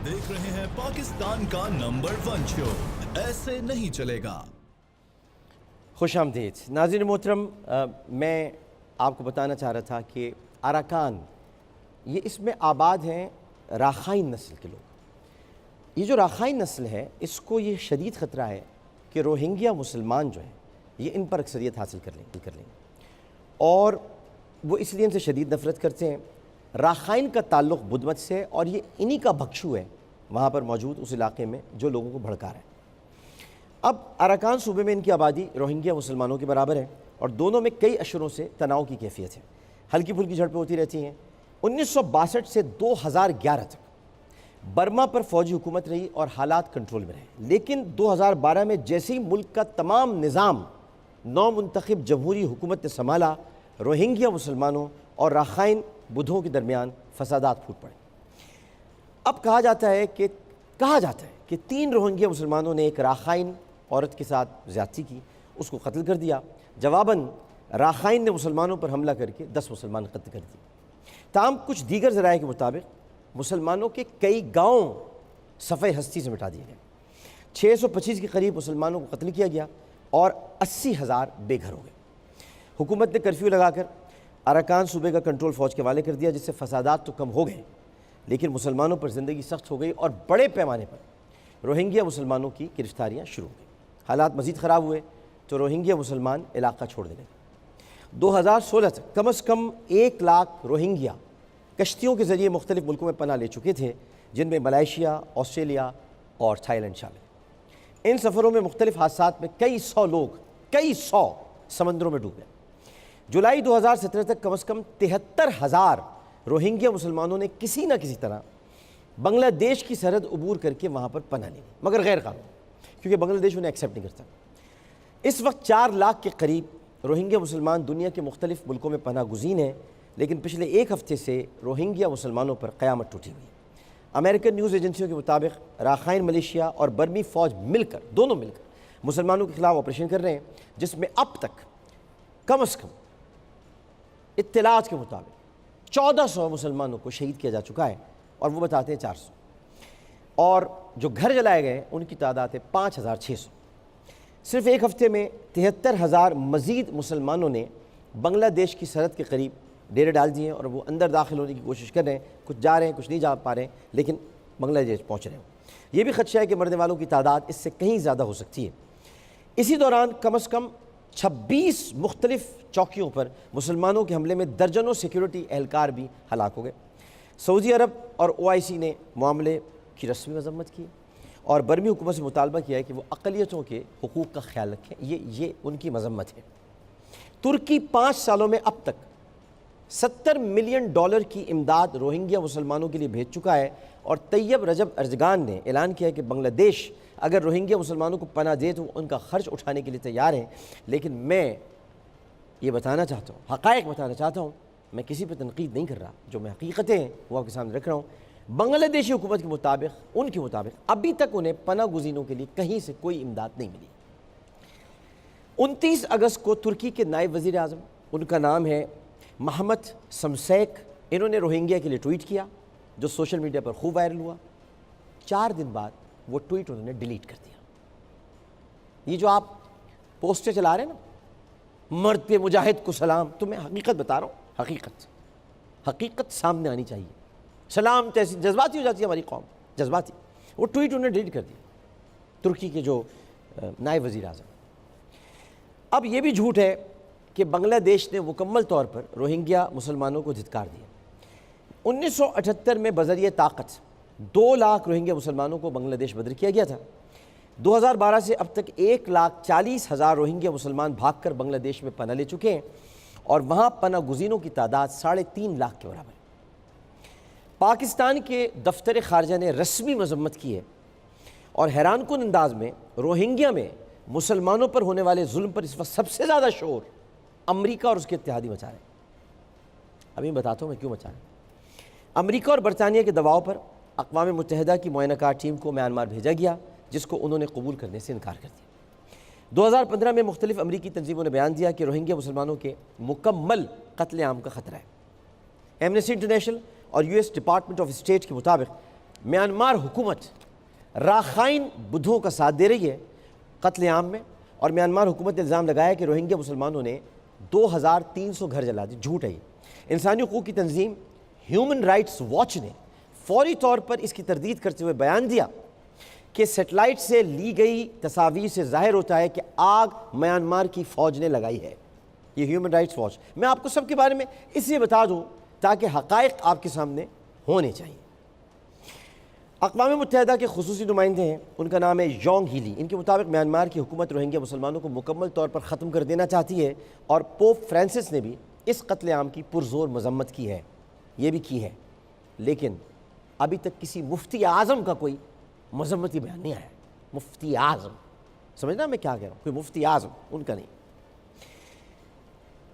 देख रहे हैं पाकिस्तान का नंबर 1 शो, ऐसे नहीं चलेगा। खुश आमदीद नाज़रीन मोहतरम, मैं आपको बताना चाह रहा था कि अराकान ये इसमें आबाद हैं राखाइन नस्ल के लोग। ये जो राखाइन नस्ल है इसको ये शदीद ख़तरा है कि रोहिंग्या मुसलमान जो हैं ये इन पर अक्सरियत हासिल कर लेंगे और वो इसलिए इनसे शदीद नफ़रत करते हैं। राखाइन का ताल्लुक़ बुदमत से और ये इन्हीं का भक्षु है वहाँ पर मौजूद उस इलाके में जो लोगों को भड़का रहा है। अब अराकान सूबे में इनकी आबादी रोहिंग्या मुसलमानों के बराबर है और दोनों में कई अशरों से तनाव की कैफियत है। हल्की फुल्की झड़पें होती रहती हैं। 1962 से 2011 तक बर्मा पर फ़ौजी हुकूमत रही और हालात कंट्रोल में रहे, लेकिन 2012 में जैसे ही मुल्क का तमाम निज़ाम नौ मुंतखब जमहूरी हुकूमत ने संभाला, रोहिंग्या मुसलमानों और राखाइन बुद्धों के दरमियान फसादात फूट पड़े। अब कहा जाता है कि 3 रोहिंग्या मुसलमानों ने एक राखाइन औरत के साथ ज़्यादती की, उसको कत्ल कर दिया। जवाबन राखाइन ने मुसलमानों पर हमला करके 10 मुसलमान कत्ल कर दिए। ताहम कुछ दीगर ज़राए के मुताबिक मुसलमानों के कई गाँव सफ़े हस्ती से मिटा दिए गए। 625 के करीब मुसलमानों को कत्ल किया गया और 80,000 बेघर हो गए। हुकूमत ने कर्फ्यू लगाकर अराकान सूबे का कंट्रोल फ़ौज के हवाले कर दिया, जिससे फसादात तो कम हो गए लेकिन मुसलमानों पर ज़िंदगी सख्त हो गई और बड़े पैमाने पर रोहिंग्या मुसलमानों की गिरफ्तारियाँ शुरू हो गई। हालात मज़ीद ख़राब हुए तो रोहिंग्या मुसलमान इलाका छोड़ देने लगे। 2016 तक कम से कम 1 लाख रोहिंग्या कश्तियों के ज़रिए मुख्तलिफ़ मुल्कों में पनाह ले चुके थे, जिनमें मलेशिया, ऑस्ट्रेलिया और थाईलैंड शामिल। इन सफ़रों में मुख्तलिफ़ हादसात में कई सौ समंदरों में डूब गए। जुलाई 2017 तक कम से कम 73,000 रोहिंग्या मुसलमानों ने किसी न किसी तरह बांग्लादेश की सरहद अबूर करके वहाँ पर पनाह ली, मगर गैर कानूनी, क्योंकि बांग्लादेश उन्हें एक्सेप्ट नहीं करता। इस वक्त 4 लाख के करीब रोहिंग्या मुसलमान दुनिया के मुख्तलिफ़ मुल्कों में पनाह गुज़ीन हैं, लेकिन पिछले 1 हफ़्ते से रोहिंग्या मुसलमानों पर क़यामत टूटी हुई है। अमेरिकन न्यूज़ एजेंसियों के मुताबिक राखाइन, मलेशिया और बर्मी फ़ौज दोनों मिलकर मुसलमानों के ख़िलाफ़ ऑपरेशन कर रहे हैं, जिसमें अब तक कम से कम इत्तलात के मुताबिक 1400 मुसलमानों को शहीद किया जा चुका है और वो बताते हैं 400, और जो घर जलाए गए उनकी तादाद है 5,600। सिर्फ 1 हफ़्ते में 73,000 मज़ीद मुसलमानों ने बांग्लादेश की सरहद के करीब डेरे डाल दिए और वो अंदर दाखिल होने की कोशिश कर रहे हैं। कुछ जा रहे हैं, कुछ नहीं जा पा रहे हैं, लेकिन बांग्लादेश पहुँच रहे हैं। ये भी खदशा है कि मरने वालों की तादाद इससे कहीं ज़्यादा हो सकती है। इसी दौरान कम से कम 26 मुख्तलिफ़ चौकियों पर मुसलमानों के हमले में दर्जनों सिक्योरिटी एहलकार भी हलाक हो गए। सऊदी अरब और OIC ने मामले की रस्मी मजम्मत की और बर्मी हुकूमत से मुतालबा किया है कि वो अक़लियतों के हुकूक़ का ख्याल रखें। ये उनकी मजम्मत है। तुर्की 5 सालों में अब तक $70 मिलियन की इमदाद रोहिंग्या मुसलमानों के लिए भेज चुका है और तैयब रजब अर्जगान ने ऐलान किया है कि बांग्लादेश अगर रोहिंग्या मुसलमानों को पनाह दे तो उनका खर्च उठाने के लिए तैयार हैं। लेकिन मैं ये बताना चाहता हूँ, हक़ाइक़ बताना चाहता हूँ, मैं किसी पर तनक़ीद नहीं कर रहा, जो मैं हकीकतें हैं वो आपके सामने रख रहा हूँ। बांग्लादेशी हुकूमत के मुताबिक, उनके मुताबिक अभी तक उन्हें पनाह गुज़ीनों के लिए कहीं से कोई इमदाद नहीं मिली। 29 अगस्त को तुर्की के नायब वज़ीर आज़म, उनका नाम है मोहम्मद शमशेक, इन्होंने रोहिंग्या के लिए ट्वीट किया जो सोशल मीडिया पर खूब वायरल हुआ। 4 दिन बाद वो ट्वीट उन्होंने डिलीट कर दिया। ये जो आप पोस्टें चला रहे हैं ना, मर्द पे मुजाहिद को सलाम, तो मैं हकीकत बता रहा हूँ, हकीकत सामने आनी चाहिए। सलाम तो ऐसी जज्बाती हो जाती है हमारी कौम, जज्बाती। वो ट्वीट उन्होंने डिलीट कर दिया, तुर्की के जो नायब वज़ीर आज़म। अब ये भी झूठ है कि बांग्लादेश ने मुकम्मल तौर पर रोहिंग्या मुसलमानों को धिक्कार दिया। 1978 में बज़रिए ताकत 2 लाख रोहिंग्या मुसलमानों को बांग्लादेश बदर किया गया था। 2012 से अब तक 1,40,000 रोहिंग्या मुसलमान भागकर बांग्लादेश में पनाह ले चुके हैं और वहाँ पनाह गुज़ीनों की तादाद 3.5 लाख के बराबर है। पाकिस्तान के दफ्तर ख़ारजा ने रस्मी मजम्मत की है और हैरानकुन अंदाज में रोहिंग्या में मुसलमानों पर होने वाले जुल्म पर इस वक्त सबसे ज़्यादा शोर अमेरिका और उसके इत्तेहादी मचा रहे हैं। अभी बताता हूँ मैं क्यों मचा रहा हूँ। अमेरिका और बरतानिया के दबाव पर अक़वाम मुत्तहिदा की मुआयनाकार टीम को म्यांमार भेजा गया, जिसको उन्होंने कबूल करने से इनकार कर दिया। 2015 में मुख्तलिफ़ अमरीकी तंजीमों ने बयान दिया कि रोहिंग्या मुसलमानों के मुकम्मल कत्ल आम का ख़तरा है। एमनेस्टी इंटरनेशनल और US डिपार्टमेंट ऑफ स्टेट के मुताबिक म्यांमार हुकूमत राखाइन बुद्धों का साथ दे रही है कत्ल आम में, और म्यांमार हुकूमत ने इल्ज़ाम लगाया कि रोहिंग्या मुसलमानों ने 2300 घर जला दिए। झूठ है ये। इंसानी हकूक़ की तंजीम ह्यूमन राइट्स वॉच ने फौरी तौर पर इसकी तरदीद करते हुए बयान दिया कि सेटेलाइट से ली गई तस्वीर से ज़ाहिर होता है कि आग म्यांमार की फ़ौज ने लगाई है। ये ह्यूमन राइट्स वॉच। मैं आपको सब के बारे में इसलिए बता दूँ ताकि हक़ाइक़ आपके सामने होने चाहिए। अक़वाम मुत्तहिदा के खुसूसी नुमाइंदे हैं, उनका नाम है योंग हीली। इनके मुताबिक म्यांमार की हुकूमत रोहिंग्या मुसलमानों को मुकम्मल तौर पर ख़त्म कर देना चाहती है, और पोप फ्रांसिस ने भी इस कत्ल आम की पुरज़ोर मज़म्मत की है। ये भी की है, लेकिन अभी तक किसी मुफ्ती आज़म का कोई मज़म्मती बयान नहीं आया। मुफ्ती आज़म, समझना मैं क्या कह रहा हूँ, कोई मुफ्ती आज़म उनका नहीं।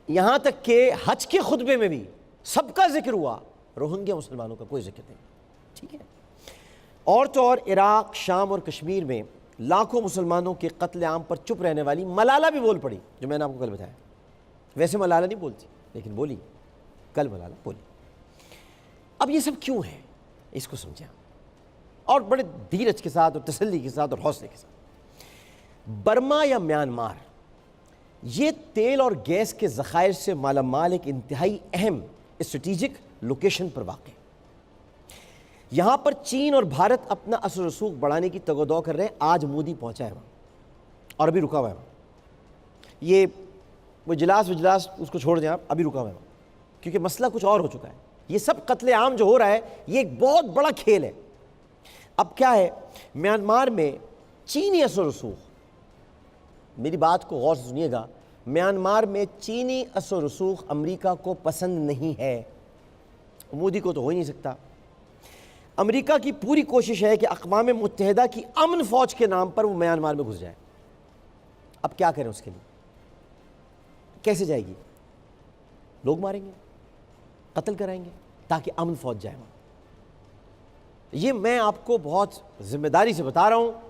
यहाँ तक कि हज के खुतबे में भी सबका जिक्र हुआ, रोहिंग्या मुसलमानों का कोई जिक्र नहीं। ठीक है। और तो और इराक़, शाम और कश्मीर में लाखों मुसलमानों के कत्ल आम पर चुप रहने वाली मलाला भी बोल पड़ी, जो मैंने आपको कल बताया। वैसे मलाला नहीं बोलती, लेकिन बोली, कल मलाला बोली। अब ये सब क्यों है, इसको समझें, और बड़े धीरज के साथ और तसल्ली के साथ और हौसले के साथ। बर्मा या म्यांमार, ये तेल और गैस के ज़खायर से मालामाल एक इंतहाई अहम स्ट्रेटिजिक लोकेशन पर वाक़। यहाँ पर चीन और भारत अपना असर रसूख बढ़ाने की तगोदौ कर रहे हैं। आज मोदी पहुँचा है वहाँ और अभी रुका हुआ है वहाँ। ये वो इजलास विजलास उसको छोड़ दें आप, अभी रुका हुआ है वहाँ, क्योंकि मसला कुछ और हो चुका है। ये सब कत्ले आम जो हो रहा है, ये एक बहुत बड़ा खेल है। अब क्या है, म्यांमार में चीनी असर रसूख, मेरी बात को गौर से सुनिएगा, म्यांमार में चीनी असर रसूख अमरीका को पसंद नहीं है। मोदी को तो हो ही नहीं सकता। अमेरिका की पूरी कोशिश है कि अक़वाम मुत्तहिदा की अमन फ़ौज के नाम पर वो म्यांमार में घुस जाए। अब क्या करें उसके लिए, कैसे जाएगी? लोग मारेंगे, कत्ल कराएंगे, ताकि अमन फ़ौज जाए वहाँ। ये मैं आपको बहुत ज़िम्मेदारी से बता रहा हूँ,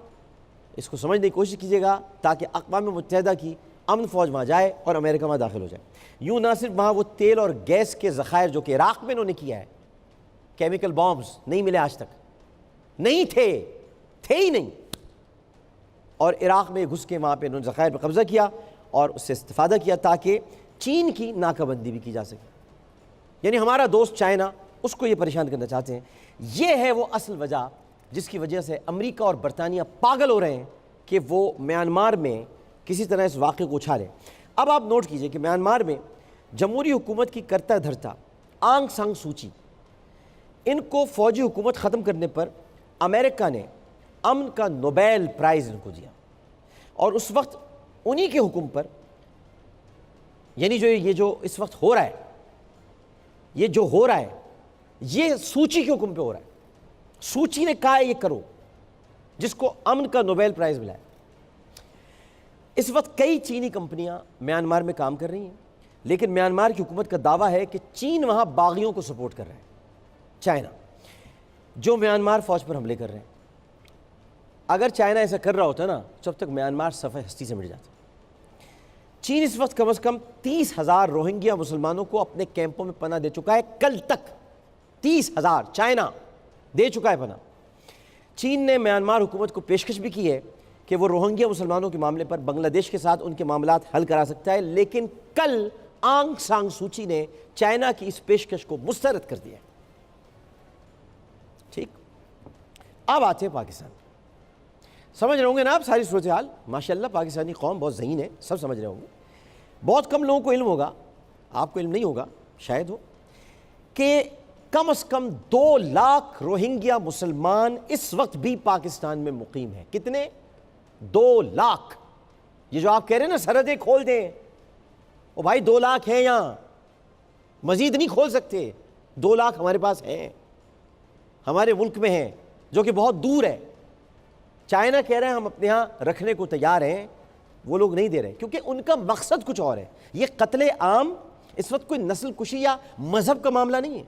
इसको समझने की कोशिश कीजिएगा, ताकि अक़वाम मुत्तहिदा की अमन फ़ौज वहाँ जाए और अमेरिका वहाँ दाखिल हो जाए। यूँ ना सिर्फ वहाँ वो तेल और गैस के ज़खायर जो कि इराक़ में इन्होंने किया है, केमिकल बॉम्ब्स नहीं मिले आज तक, नहीं थे ही नहीं, और इराक़ में घुस के वहाँ पे इन्होंने ज़खायर पर कब्ज़ा किया और उससे इस्तिफ़ादा किया ताकि चीन की नाकाबंदी भी की जा सके। यानी हमारा दोस्त चाइना, उसको ये परेशान करना चाहते हैं। ये है वो असल वजह जिसकी वजह से अमेरिका और बरतानिया पागल हो रहे हैं कि वो म्यांमार में किसी तरह इस वाक़े को उछालें। अब आप नोट कीजिए कि म्यांमार में जमहूरी हुकूमत की करता धरता आंग सांग सूची, इनको फ़ौजी हुकूमत ख़त्म करने पर अमेरिका ने अमन का नोबेल प्राइज़ इनको दिया, और उस वक्त उन्हीं के हुक्म पर, यानी ये जो इस वक्त हो रहा है, ये जो हो रहा है, ये सूची के हुक्म पे हो रहा है। सूची ने कहा है ये करो, जिसको अमन का नोबेल प्राइज़ मिला है। इस वक्त कई चीनी कंपनियां म्यांमार में काम कर रही हैं, लेकिन म्यांमार की हुकूमत का दावा है कि चीन वहाँ बागियों को सपोर्ट कर रहा है, चाइना, जो म्यांमार फ़ौज पर हमले कर रहे हैं। अगर चाइना ऐसा कर रहा होता ना, तब तक म्यांमार सफ़े हस्ती से मिट जाता। चीन इस वक्त कम से कम 30,000 रोहिंग्या मुसलमानों को अपने कैंपों में पनाह दे चुका है। कल तक 30,000 चाइना दे चुका है पनाह। चीन ने म्यांमार हुकूमत को पेशकश भी की है कि वो रोहिंग्या मुसलमानों के मामले पर बांग्लादेश के साथ उनके मामलात हल करा सकता है, लेकिन कल आंग सांग सूची ने चाइना की इस पेशकश को मुस्तरद कर दिया। ठीक, अब आते हैं पाकिस्तान। समझ रहे होंगे ना आप सारी सूरत हाल। माशाल्लाह पाकिस्तानी कौम बहुत ज़हीन है, सब समझ रहे होंगे। बहुत कम लोगों को इल्म होगा, आपको इल्म नहीं होगा, शायद हो, कि कम से कम 2 लाख रोहिंग्या मुसलमान इस वक्त भी पाकिस्तान में मुकीम हैं। कितने? 2 लाख। ये जो आप कह रहे हैं ना सरहदें खोल दें, ओ भाई 2 लाख हैं यहाँ, मज़ीद नहीं खोल सकते। 2 लाख हमारे पास हैं, हमारे मुल्क में हैं, जो कि बहुत दूर है। चाइना कह रहे हैं हम अपने यहाँ रखने को तैयार हैं, वो लोग नहीं दे रहे, क्योंकि उनका मकसद कुछ और है। ये कत्ले आम इस वक्त कोई नस्ल कुशी या मज़हब का मामला नहीं है,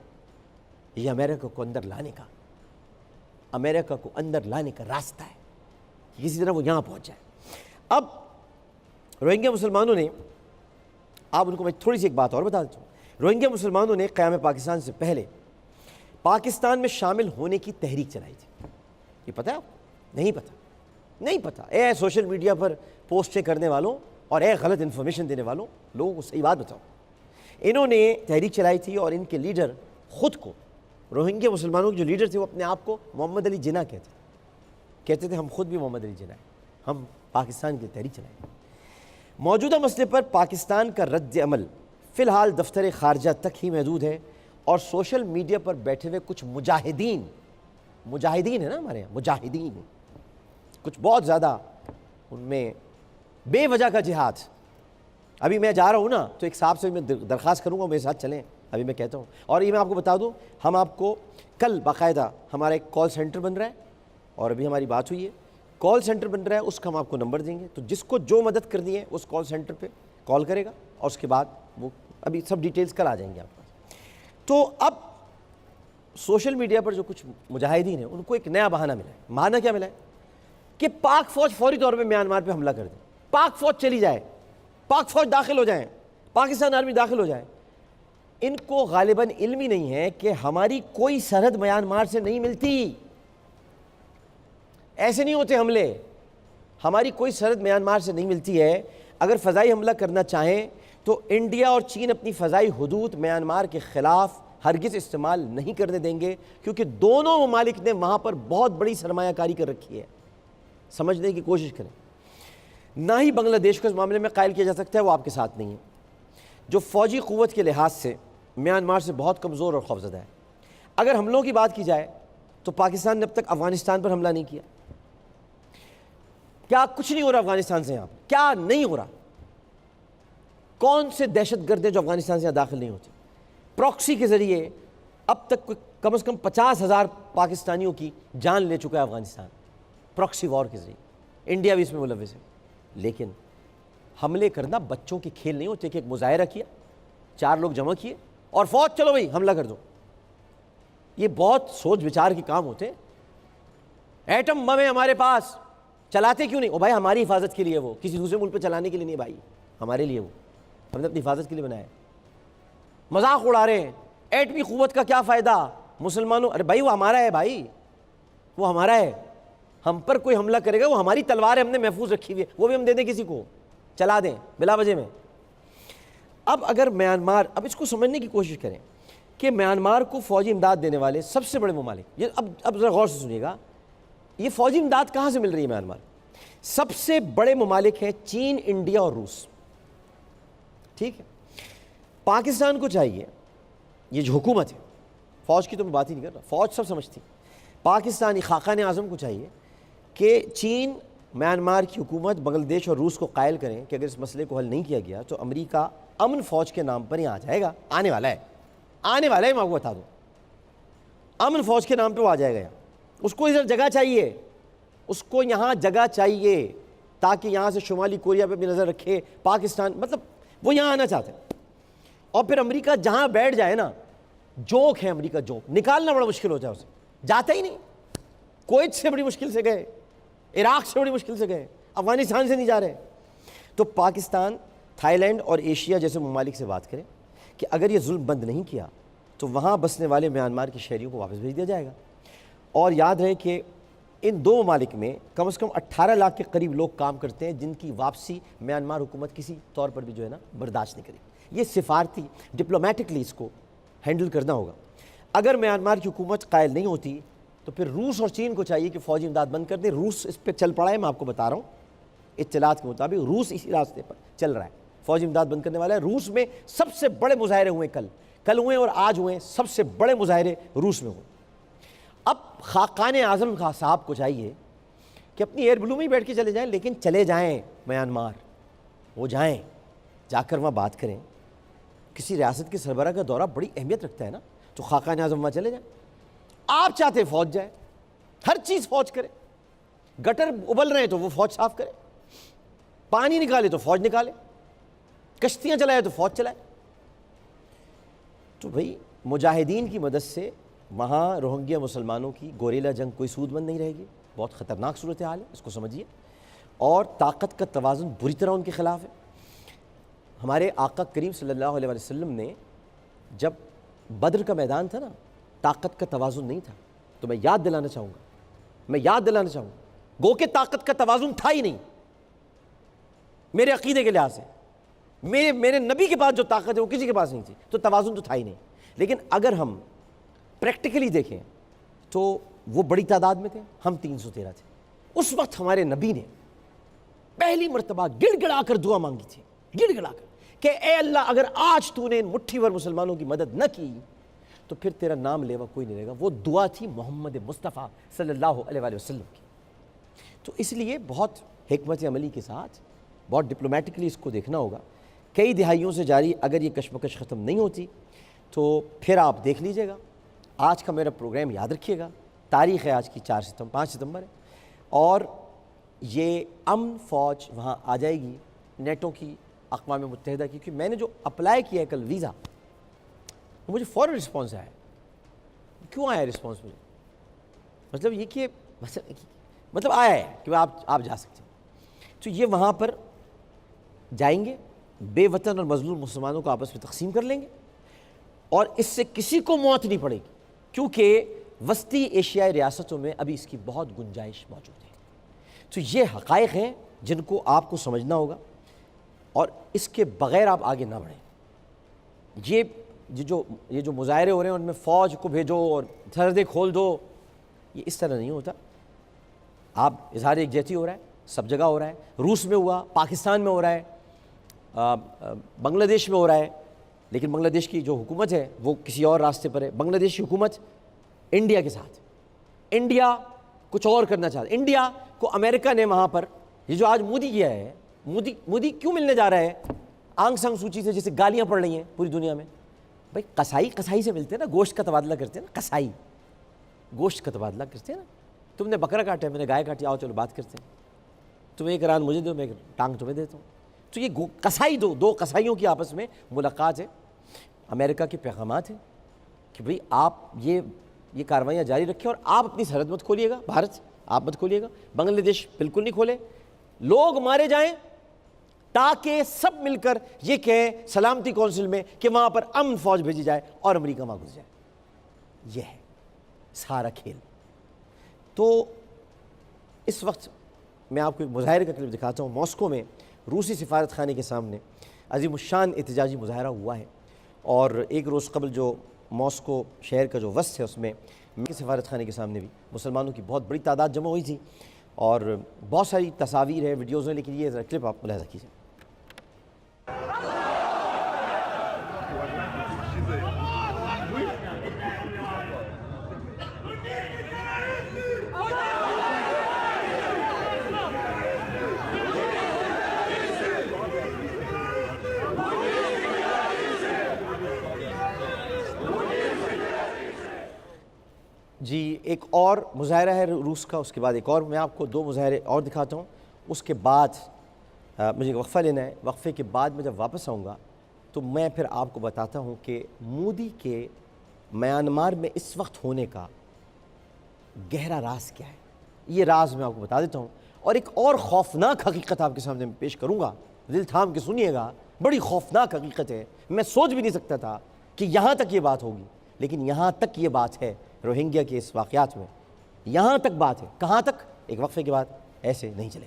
ये अमेरिका को अंदर लाने का, अमेरिका को अंदर लाने का रास्ता है, किसी तरह वो यहाँ पहुँच जाए। अब रोहिंग्या मुसलमानों ने, आप उनको मैं थोड़ी सी एक बात और बता देता हूँ। रोहिंग्या मुसलमानों ने क़याम पाकिस्तान से पहले پاکستان میں شامل ہونے کی تحریک چلائی تھی. یہ پتہ ہے آپ کو؟ نہیں پتہ. اے سوشل میڈیا پر پوسٹیں کرنے والوں اور اے غلط انفارمیشن دینے والوں، لوگوں کو صحیح بات بتاؤ. انہوں نے تحریک چلائی تھی اور ان کے لیڈر خود کو، روہنگیا مسلمانوں کے جو لیڈر تھے، وہ اپنے آپ کو محمد علی جناح کہتے تھے. ہم خود بھی محمد علی جناح ہیں، ہم پاکستان کی تحریک چلائیں. موجودہ مسئلے پر پاکستان کا رد عمل فی الحال دفتر خارجہ تک ہی محدود ہے، اور سوشل میڈیا پر بیٹھے ہوئے کچھ مجاہدین ہیں نا ہمارے یہاں، مجاہدین کچھ بہت زیادہ، ان میں بے وجہ کا جہاد. ابھی میں جا رہا ہوں نا تو ایک صاحب سے میں درخواست کروں گا میرے ساتھ چلیں. ابھی میں کہتا ہوں، اور یہ میں آپ کو بتا دوں، ہم آپ کو کل باقاعدہ ہمارا ایک کال سینٹر بن رہا ہے، اور ابھی ہماری بات ہوئی ہے، کال سینٹر بن رہا ہے، اس کا ہم آپ کو نمبر دیں گے. تو جس کو جو مدد کرنی ہے اس کال سینٹر پہ کال کرے گا، اور اس کے بعد وہ ابھی سب ڈیٹیلز کل آ جائیں گے آپ پاس. تو اب سوشل میڈیا پر جو کچھ مجاہدین ہیں ان کو ایک نیا بہانہ ملا ہے. بہانہ کیا ملا ہے؟ کہ پاک فوج فوری طور پہ میانمار پہ حملہ کر دے، پاک فوج چلی جائے، پاک فوج داخل ہو جائیں، پاکستان آرمی داخل ہو جائے. ان کو غالباً علم ہی نہیں ہے کہ ہماری کوئی سرحد میانمار سے نہیں ملتی. ایسے نہیں ہوتے حملے، ہماری کوئی سرحد میانمار سے نہیں ملتی ہے. اگر فضائی حملہ کرنا چاہیں تو انڈیا اور چین اپنی فضائی حدود میانمار کے خلاف ہرگز استعمال نہیں کرنے دیں گے، کیونکہ دونوں ممالک نے وہاں پر بہت بڑی سرمایہ کاری کر رکھی ہے. سمجھنے کی کوشش کریں. نہ ہی بنگلہ دیش کو اس معاملے میں قائل کیا جا سکتا ہے، وہ آپ کے ساتھ نہیں ہے، جو فوجی قوت کے لحاظ سے میانمار سے بہت کمزور اور خوفزدہ ہے. اگر حملوں کی بات کی جائے تو پاکستان نے اب تک افغانستان پر حملہ نہیں کیا. کیا کچھ نہیں ہو رہا افغانستان سے؟ یہاں کیا نہیں ہو رہا؟ کون سے دہشت گرد ہیں جو افغانستان سے یہاں داخل نہیں ہوتے؟ پراکسی کے ذریعے اب تک کم از کم 50,000 پاکستانیوں کی جان لے چکا ہے افغانستان، پراکسی وار کے ذریعے. انڈیا بھی اس میں ملوث ہے. لیکن حملے کرنا بچوں کے کھیل نہیں ہوتے کہ ایک مظاہرہ کیا، 4 لوگ جمع کیے اور فوج چلو بھائی حملہ کر دو. یہ بہت سوچ بچار کے کام ہوتے ہیں. ایٹم بم ہے ہمارے پاس، چلاتے کیوں نہیں؟ او بھائی ہماری حفاظت کے لیے، وہ کسی دوسرے ملک پہ چلانے کے لیے نہیں بھائی، ہمارے لیے، وہ ہم نے اپنی حفاظت کے لیے بنایا ہے. مذاق اڑا رہے ہیں، ایٹمی قوت کا کیا فائدہ مسلمانوں؟ ارے بھائی وہ ہمارا ہے، بھائی وہ ہمارا ہے. ہم پر کوئی حملہ کرے گا، وہ ہماری تلوار ہے، ہم نے محفوظ رکھی ہوئی ہے، وہ بھی ہم دے دیں کسی کو، چلا دیں بلا وجہ میں. اب اگر میانمار، اب اس کو سمجھنے کی کوشش کریں کہ میانمار کو فوجی امداد دینے والے سب سے بڑے ممالک، یہ اب ذرا غور سے سنیے گا، یہ فوجی امداد کہاں سے مل رہی ہے میانمار؟ سب سے بڑے ممالک ہیں چین، انڈیا اور روس. ٹھیک ہے، پاکستان کو چاہیے، یہ جو حکومت ہے، فوج کی تو میں بات ہی نہیں کر رہا، فوج سب سمجھتی، پاکستانی خاقان اعظم کو چاہیے کہ چین، میانمار کی حکومت، بنگلہ دیش اور روس کو قائل کریں کہ اگر اس مسئلے کو حل نہیں کیا گیا تو امریکہ امن فوج کے نام پر یہاں آ جائے گا، آنے والا ہے، میں آپ کو بتا دوں، امن فوج کے نام پہ وہ آ جائے گا. اس کو ادھر جگہ چاہیے، اس کو یہاں جگہ چاہیے تاکہ یہاں سے شمالی کوریا پہ اپنی نظر رکھے. پاکستان مطلب وہ یہاں آنا چاہتے ہیں. اور پھر امریکہ جہاں بیٹھ جائے نا، جوک ہے امریکہ، جوک نکالنا بڑا مشکل ہوتا ہے اسے، جاتا ہی نہیں. کویت سے بڑی مشکل سے گئے، عراق سے بڑی مشکل سے گئے، افغانستان سے نہیں جا رہے. تو پاکستان، تھائی لینڈ اور ایشیا جیسے ممالک سے بات کریں کہ اگر یہ ظلم بند نہیں کیا تو وہاں بسنے والے میانمار کے شہریوں کو واپس بھیج دیا جائے گا. اور یاد رہے کہ ان 2 ممالک میں کم از کم 18 لاکھ کے قریب لوگ کام کرتے ہیں جن کی واپسی میانمار حکومت کسی طور پر بھی جو ہے نا برداشت نہیں کرے. یہ سفارتی، ڈپلومیٹکلی اس کو ہینڈل کرنا ہوگا. اگر میانمار کی حکومت قائل نہیں ہوتی تو پھر روس اور چین کو چاہیے کہ فوجی امداد بند کر دیں. روس اس پہ چل پڑا ہے، میں آپ کو بتا رہا ہوں، اطلاعات کے مطابق روس اسی راستے پر چل رہا ہے، فوجی امداد بند کرنے والا ہے. روس میں سب سے بڑے مظاہرے ہوئے، کل ہوئے اور آج ہوئے، سب سے بڑے مظاہرے روس میں ہوئے. اب خاقان اعظم صاحب کو چاہیے کہ اپنی ایئر بلو میں ہی بیٹھ کے چلے جائیں، لیکن چلے جائیں میانمار، وہ جائیں، جا کر وہاں بات کریں. کسی ریاست کے سربراہ کا دورہ بڑی اہمیت رکھتا ہے نا، تو خاقان اعظم وہاں چلے جائیں. آپ چاہتے ہیں فوج جائے، ہر چیز فوج کرے، گٹر ابل رہے ہیں تو وہ فوج صاف کرے، پانی نکالے تو فوج نکالے، کشتیاں چلائے تو فوج چلائے. تو بھئی مجاہدین کی مدد سے وہاں روہنگیا مسلمانوں کی گوریلا جنگ کوئی سود مند نہیں رہے گی. بہت خطرناک صورتحال ہے، اس کو سمجھیے. اور طاقت کا توازن بری طرح ان کے خلاف ہے. ہمارے آقا کریم صلی اللہ علیہ وسلم نے جب بدر کا میدان تھا نا، طاقت کا توازن نہیں تھا. تو میں یاد دلانا چاہوں گا, گو کہ طاقت کا توازن تھا ہی نہیں میرے عقیدے کے لحاظ سے. میرے نبی کے پاس جو طاقت ہے وہ کسی کے پاس نہیں تھی, تو توازن تو تھا ہی نہیں. لیکن اگر ہم پریکٹیکلی دیکھیں تو وہ بڑی تعداد میں تھے, ہم 313 تھے. اس وقت ہمارے نبی نے پہلی مرتبہ گڑ گڑا کر دعا مانگی تھی, گڑ گڑا کر, کہ اے اللہ اگر آج تو نے ان مٹھی بھر مسلمانوں کی مدد نہ کی تو پھر تیرا نام لیوا کوئی نہیں رہے گا. وہ دعا تھی محمد مصطفیٰ صلی اللہ علیہ وآلہ وسلم کی. تو اس لیے بہت حکمت عملی کے ساتھ, بہت ڈپلومیٹکلی اس کو دیکھنا ہوگا. کئی دہائیوں سے جاری اگر یہ کشمکش ختم نہیں ہوتی تو پھر آپ دیکھ لیجئے گا. آج کا میرا پروگرام یاد رکھیے گا, تاریخ ہے آج کی 5 ستمبر ہے, اور یہ امن فوج وہاں آ جائے گی نیٹو کی, اقوام متحدہ کی. کیونکہ میں نے جو اپلائی کیا ہے کل ویزا, مجھے فوراً رسپانس آیا. کیوں آیا رسپانس مجھے؟ مطلب یہ کہ مطلب آیا ہے کہ آپ جا سکتے ہیں. تو یہ وہاں پر جائیں گے, بے وطن اور مظلوم مسلمانوں کو آپس میں تقسیم کر لیں گے, اور اس سے کسی کو موت نہیں پڑے گی, کیونکہ وسطی ایشیائی ریاستوں میں ابھی اس کی بہت گنجائش موجود ہے. تو یہ حقائق ہیں جن کو آپ کو سمجھنا ہوگا, اور اس کے بغیر آپ آگے نہ بڑھیں. یہ جو مظاہرے ہو رہے ہیں ان میں فوج کو بھیجو اور سرحدیں کھول دو, یہ اس طرح نہیں ہوتا. آپ اظہار یکجہتی ہو رہا ہے, سب جگہ ہو رہا ہے. روس میں ہوا, پاکستان میں ہو رہا ہے, بنگلہ دیش میں ہو رہا ہے, لیکن بنگلہ دیش کی جو حکومت ہے وہ کسی اور راستے پر ہے. بنگلہ دیش کی حکومت انڈیا کے ساتھ, انڈیا کچھ اور کرنا چاہتا ہے. انڈیا کو امریکہ نے وہاں پر یہ جو آج مودی کیا ہے, مودی کیوں ملنے جا رہا ہے آنگ سانگ سوچی سے, جسے گالیاں پڑ رہی ہیں پوری دنیا میں. بھائی قصائی سے ملتے ہیں نا, گوشت کا تبادلہ کرتے ہیں نا, قصائی گوشت کا تبادلہ کرتے ہیں نا. تم نے بکرا کاٹا ہے, میں نے گائے کاٹی, آؤ چلو بات کرتے ہیں. تم ایک ران مجھے دو, میں ایک ٹانگ تمہیں دیتا ہوں. تو یہ قصائی دو قصائیوں کی آپس میں ملاقات ہے. امریکہ کے پیغامات ہیں کہ بھئی آپ یہ کاروائیاں جاری رکھیں, اور آپ اپنی سرحد مت کھولیے گا, بھارت آپ مت کھولیے گا, بنگلہ دیش بالکل نہیں کھولے. لوگ مارے جائیں تاکہ سب مل کر یہ کہیں سلامتی کونسل میں کہ وہاں پر امن فوج بھیجی جائے اور امریکہ وہاں گھس جائے. یہ ہے سارا کھیل. تو اس وقت میں آپ کو ایک مظاہرے کا کلپ دکھاتا ہوں. ماسکو میں روسی سفارت خانے کے سامنے عظیم الشان احتجاجی مظاہرہ ہوا ہے, اور ایک روز قبل جو ماسکو شہر کا جو وسط ہے اس میں سفارت خانے کے سامنے بھی مسلمانوں کی بہت بڑی تعداد جمع ہوئی تھی, اور بہت ساری تصاویر ہیں, ویڈیوز ہیں, لیکن یہ کلپ آپ ملاحظہ کیجیے. جی ایک اور مظاہرہ ہے روس کا, اس کے بعد ایک اور, میں آپ کو 2 مظاہرے اور دکھاتا ہوں. اس کے بعد مجھے وقفہ لینا ہے. وقفے کے بعد میں جب واپس آؤں گا تو میں پھر آپ کو بتاتا ہوں کہ مودی کے میانمار میں اس وقت ہونے کا گہرا راز کیا ہے. یہ راز میں آپ کو بتا دیتا ہوں, اور ایک اور خوفناک حقیقت آپ کے سامنے میں پیش کروں گا. دل تھام کے سنیے گا, بڑی خوفناک حقیقت ہے. میں سوچ بھی نہیں سکتا تھا کہ یہاں تک یہ بات ہوگی, لیکن یہاں تک یہ بات ہے روہنگیا کے اس واقعات میں. یہاں تک بات ہے. کہاں تک؟ ایک وقفے کے بعد. ایسے نہیں چلے.